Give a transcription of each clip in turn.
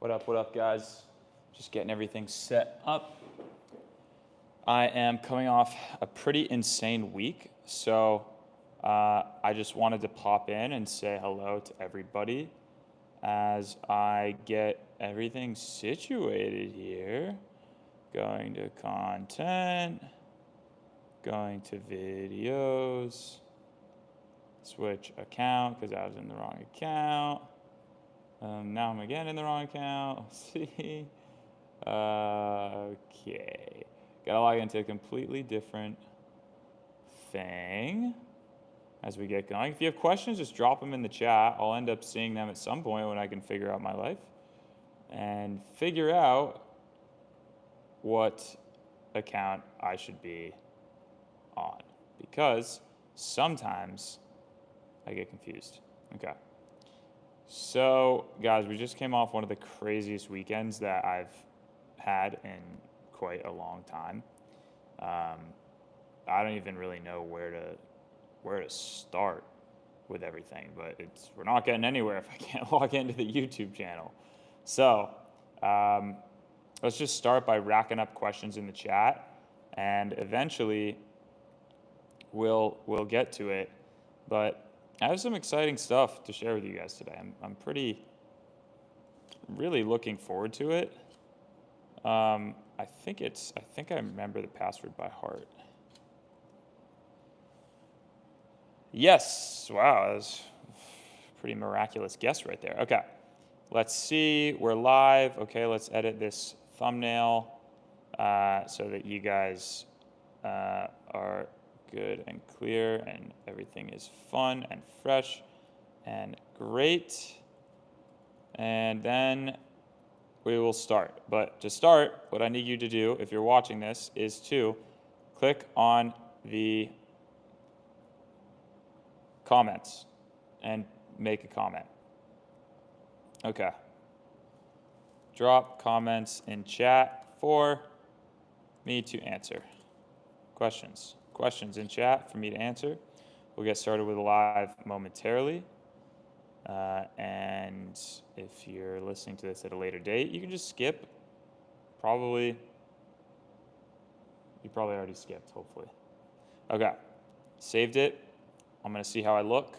What up, guys? Just getting everything set up. I am coming off a pretty insane week, so I just wanted to pop in and say hello to everybody as I get everything situated here. Going to content, going to videos, switch account because I was in the wrong account. Now I'm again in the wrong account. Let's see. Okay. Gotta log into a completely different thing as we get going. If you have questions, just drop them in the chat. I'll end up seeing them at some point when I can figure out my life and figure out what account I should be on, because sometimes I get confused. Okay. So, guys, we just came off one of the craziest weekends that I've had in quite a long time. I don't even really know where to start with everything, but we're not getting anywhere if I can't log into the YouTube channel. So, let's just start by racking up questions in the chat, and eventually we'll get to it. But I have some exciting stuff to share with you guys today. I'm really looking forward to it. I think I remember the password by heart. Yes, wow, that was a pretty miraculous guess right there. Okay, let's see, we're live. Okay, let's edit this thumbnail so that you guys are good and clear and everything is fun and fresh and great. And then we will start. But to start, what I need you to do, if you're watching this, is to click on the comments and make a comment. Okay. Drop comments in chat for me to answer. Questions in chat for me to answer. We'll get started with live momentarily. And if you're listening to this at a later date, you can just skip. You probably already skipped, hopefully. Okay, saved it. I'm gonna see how I look.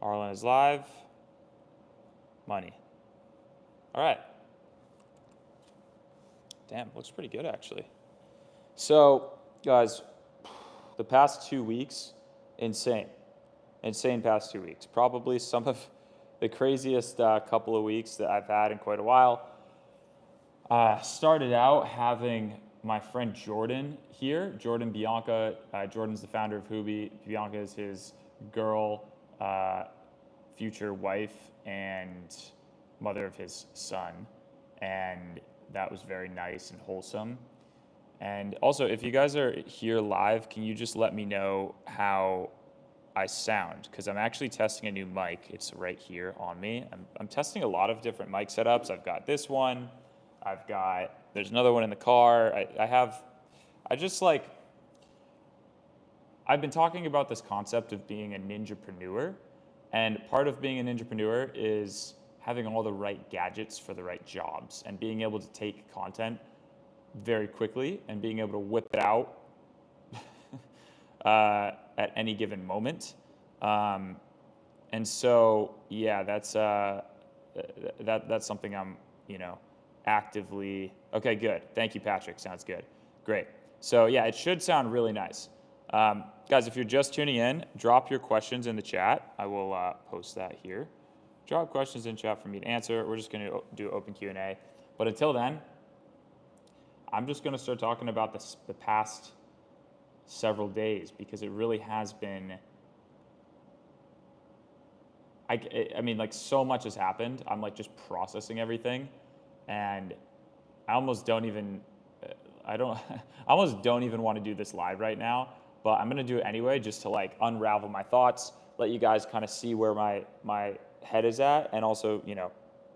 Arlin is live. Money. All right. Damn, looks pretty good actually. So, guys, the past 2 weeks, insane past 2 weeks. Probably some of the craziest couple of weeks that I've had in quite a while. Started out having my friend Jordan here. Jordan Bianca. Jordan's the founder of Hubi. Bianca is his girl, future wife, and mother of his son. And that was very nice and wholesome. And also, if you guys are here live, can you just let me know how I sound? Because I'm actually testing a new mic. It's right here on me. I'm testing a lot of different mic setups. I've got this one. There's another one in the car. I've been talking about this concept of being a ninjapreneur. And part of being a ninjapreneur is having all the right gadgets for the right jobs and being able to take content very quickly and being able to whip it out at any given moment. And so, yeah, that's something I'm, actively. Okay, good. Thank you, Patrick. Sounds good. Great. So yeah, it should sound really nice. Guys, if you're just tuning in, drop your questions in the chat. I will post that here. Drop questions in chat for me to answer. We're just going to do open Q&A. But until then, I'm just going to start talking about the past several days, because it really has been, I mean, like, so much has happened. I'm like just processing everything, and I almost don't even want to do this live right now, but I'm going to do it anyway, just to like unravel my thoughts, let you guys kind of see where my head is at, and also,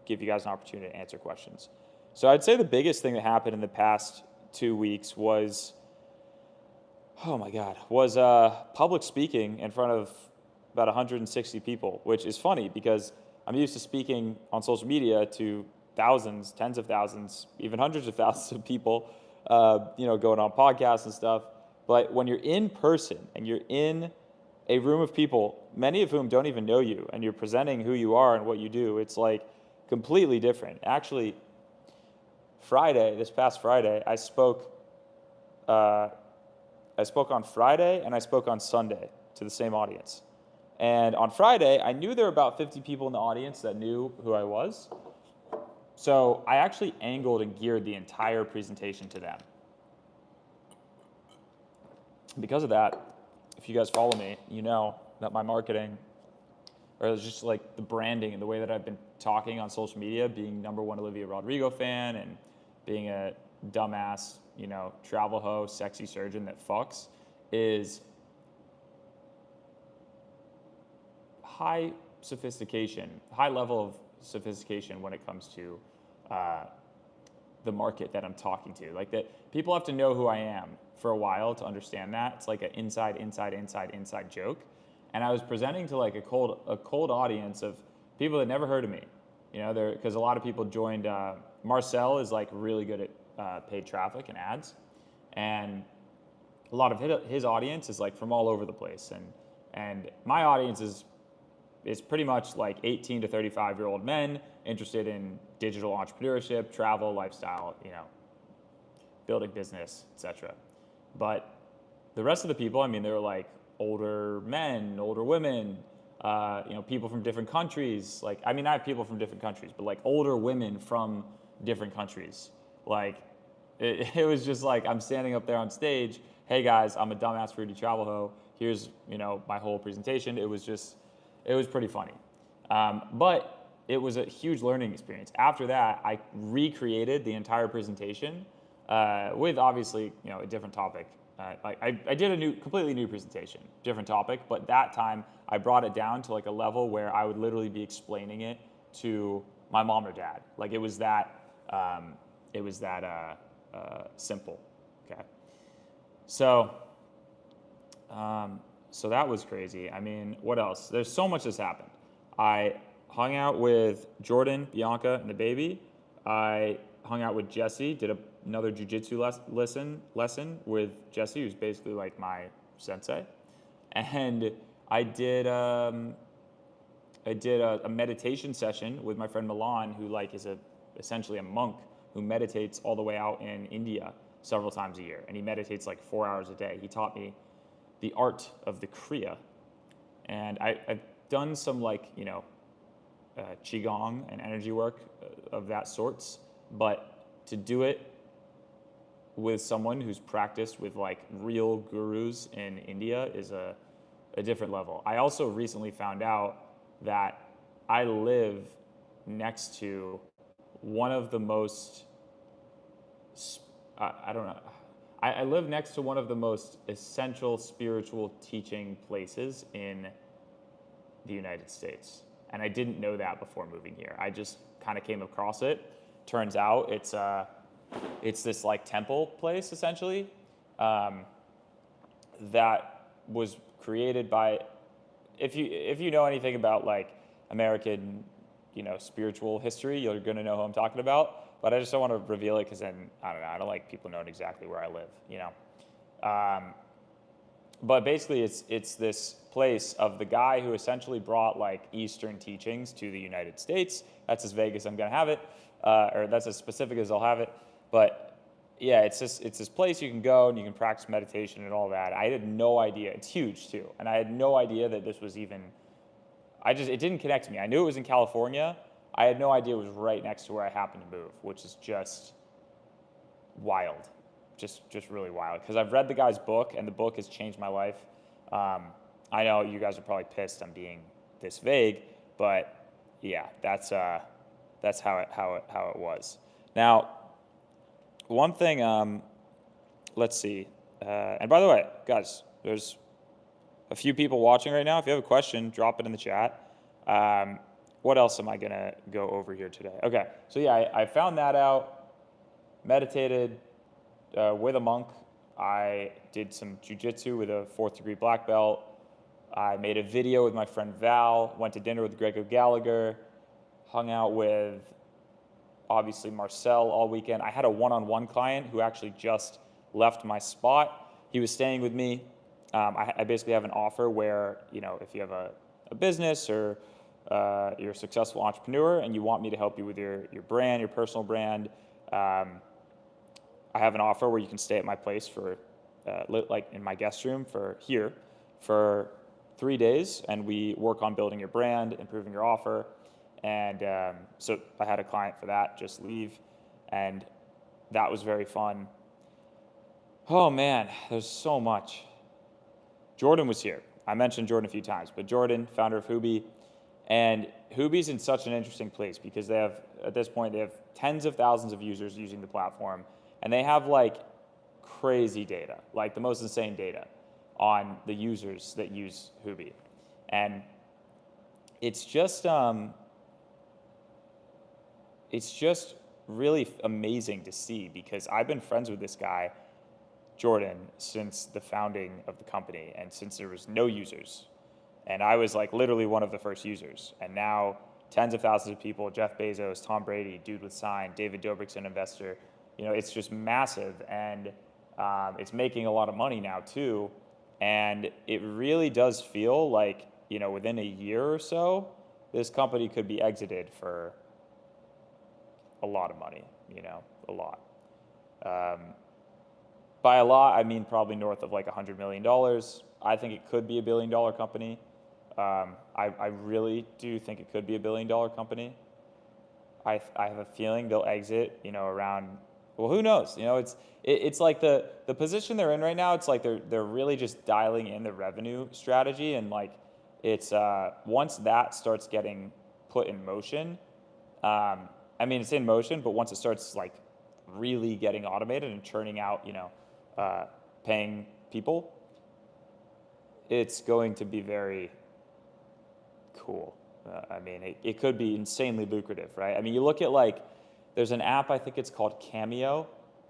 give you guys an opportunity to answer questions. So I'd say the biggest thing that happened in the past 2 weeks was public speaking in front of about 160 people, which is funny because I'm used to speaking on social media to thousands, tens of thousands, even hundreds of thousands of people, going on podcasts and stuff. But when you're in person and you're in a room of people, many of whom don't even know you, and you're presenting who you are and what you do, it's like completely different. Actually, this past Friday, I spoke on Friday and I spoke on Sunday to the same audience. And on Friday, I knew there were about 50 people in the audience that knew who I was. So I actually angled and geared the entire presentation to them. Because of that, if you guys follow me, you know that my marketing, or just like the branding and the way that I've been talking on social media, being #1 Olivia Rodrigo fan and being a dumbass, travel host, sexy surgeon that fucks, is high level of sophistication when it comes to the market that I'm talking to. Like that, people have to know who I am for a while to understand that. It's like an inside joke. And I was presenting to like a cold audience of people that never heard of me. Because a lot of people joined. Marcel is like really good at paid traffic and ads, and a lot of his audience is like from all over the place. And my audience is pretty much like 18 to 35-year-old men interested in digital entrepreneurship, travel, lifestyle, building business, etc. But the rest of the people, they were like older men, older women, people from different countries. Like, I have people from different countries, but like older women from different countries. Like, it was just like, I'm standing up there on stage. Hey guys, I'm a dumbass fruity travel hoe. Here's, my whole presentation. It was pretty funny. But it was a huge learning experience. After that, I recreated the entire presentation with obviously, a different topic. I did a completely new presentation, different topic, but that time I brought it down to like a level where I would literally be explaining it to my mom or dad. Like it was that simple. Okay. So that was crazy. What else? There's so much that's happened. I hung out with Jordan, Bianca, and the baby. I hung out with Jesse, did another jiu-jitsu lesson with Jesse, who's basically like my sensei. And I did a meditation session with my friend Milan, who like is essentially a monk who meditates all the way out in India several times a year. And he meditates like 4 hours a day. He taught me the art of the Kriya. And I've done some like, Qigong and energy work of that sorts, but to do it with someone who's practiced with like real gurus in India is a different level. I also recently found out that I live next to one of the most, I live next to one of the most essential spiritual teaching places in the United States. And I didn't know that before moving here. I just kind of came across it. Turns out it's this like temple place essentially that was created by, if you know anything about like American, spiritual history, you're gonna know who I'm talking about. But I just don't want to reveal it because then I don't like people knowing exactly where I live, But basically, it's this place of the guy who essentially brought like Eastern teachings to the United States. That's as vague as I'm gonna have it, or that's as specific as I'll have it. But yeah, it's this place you can go and you can practice meditation and all that. I had no idea. It's huge too, and I had no idea that this was even. It didn't connect to me. I knew it was in California. I had no idea it was right next to where I happened to move, which is just wild. Just really wild, because I've read the guy's book, and the book has changed my life. I know you guys are probably pissed I'm being this vague, but yeah, that's how it was. Now, one thing, let's see. And by the way, guys, there's a few people watching right now. If you have a question, drop it in the chat. What else am I gonna go over here today? Okay, so yeah, I found that out, meditated with a monk. I did some jiu-jitsu with a 4th degree black belt. I made a video with my friend Val, went to dinner with Greg Gallagher, hung out with obviously Marcel all weekend. I had a one-on-one client who actually just left my spot. He was staying with me. I basically have an offer where, if you have a business or you're a successful entrepreneur and you want me to help you with your brand, your personal brand, I have an offer where you can stay at my place for, like in my guest room for 3 days, and we work on building your brand, improving your offer. And so I had a client for that just leave, and that was very fun. Oh man, there's so much. Jordan was here. I mentioned Jordan a few times, but Jordan, founder of Hubi, and Hubi's in such an interesting place because at this point, they have tens of thousands of users using the platform, and they have like crazy data, like the most insane data on the users that use Hubi. And it's just really amazing to see, because I've been friends with this guy, Jordan, since the founding of the company and since there was no users. And I was like literally one of the first users. And now tens of thousands of people, Jeff Bezos, Tom Brady, Dude with Sign, David Dobrik's an investor. It's just massive, and it's making a lot of money now too. And it really does feel like, within a year or so, this company could be exited for a lot of money, a lot. By a lot, I mean probably north of like $100 million. I think it could be $1 billion company. I really do think it could be $1 billion company. I have a feeling they'll exit, around, well, who knows? It's like the position they're in right now. It's like they're really just dialing in the revenue strategy, and like it's once that starts getting put in motion. It's in motion, but once it starts like really getting automated and churning out, paying people, it's going to be very cool. It could be insanely lucrative, right? You look at like, there's an app, I think it's called Cameo,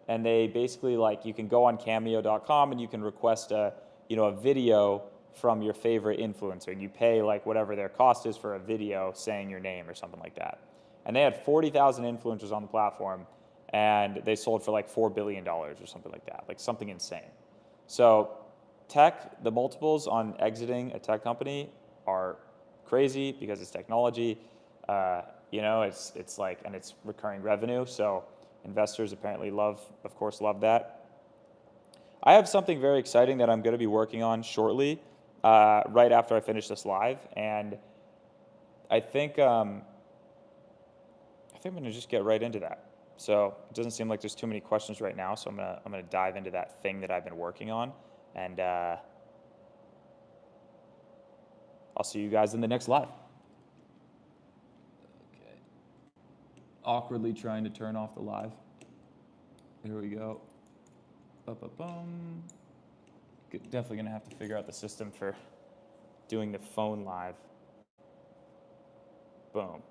and they basically like, you can go on cameo.com and you can request a video from your favorite influencer, and you pay like whatever their cost is for a video saying your name or something like that. And they had 40,000 influencers on the platform, and they sold for like $4 billion or something like that, like something insane. So tech, the multiples on exiting a tech company are crazy because it's technology. It's like, and it's recurring revenue. So investors apparently love that. I have something very exciting that I'm going to be working on shortly, right after I finish this live. And I think I'm going to just get right into that. So it doesn't seem like there's too many questions right now. So I'm going to dive into that thing that I've been working on, and I'll see you guys in the next live. Okay. Awkwardly trying to turn off the live. Here we go. Ba-ba-bum. Definitely going to have to figure out the system for doing the phone live. Boom.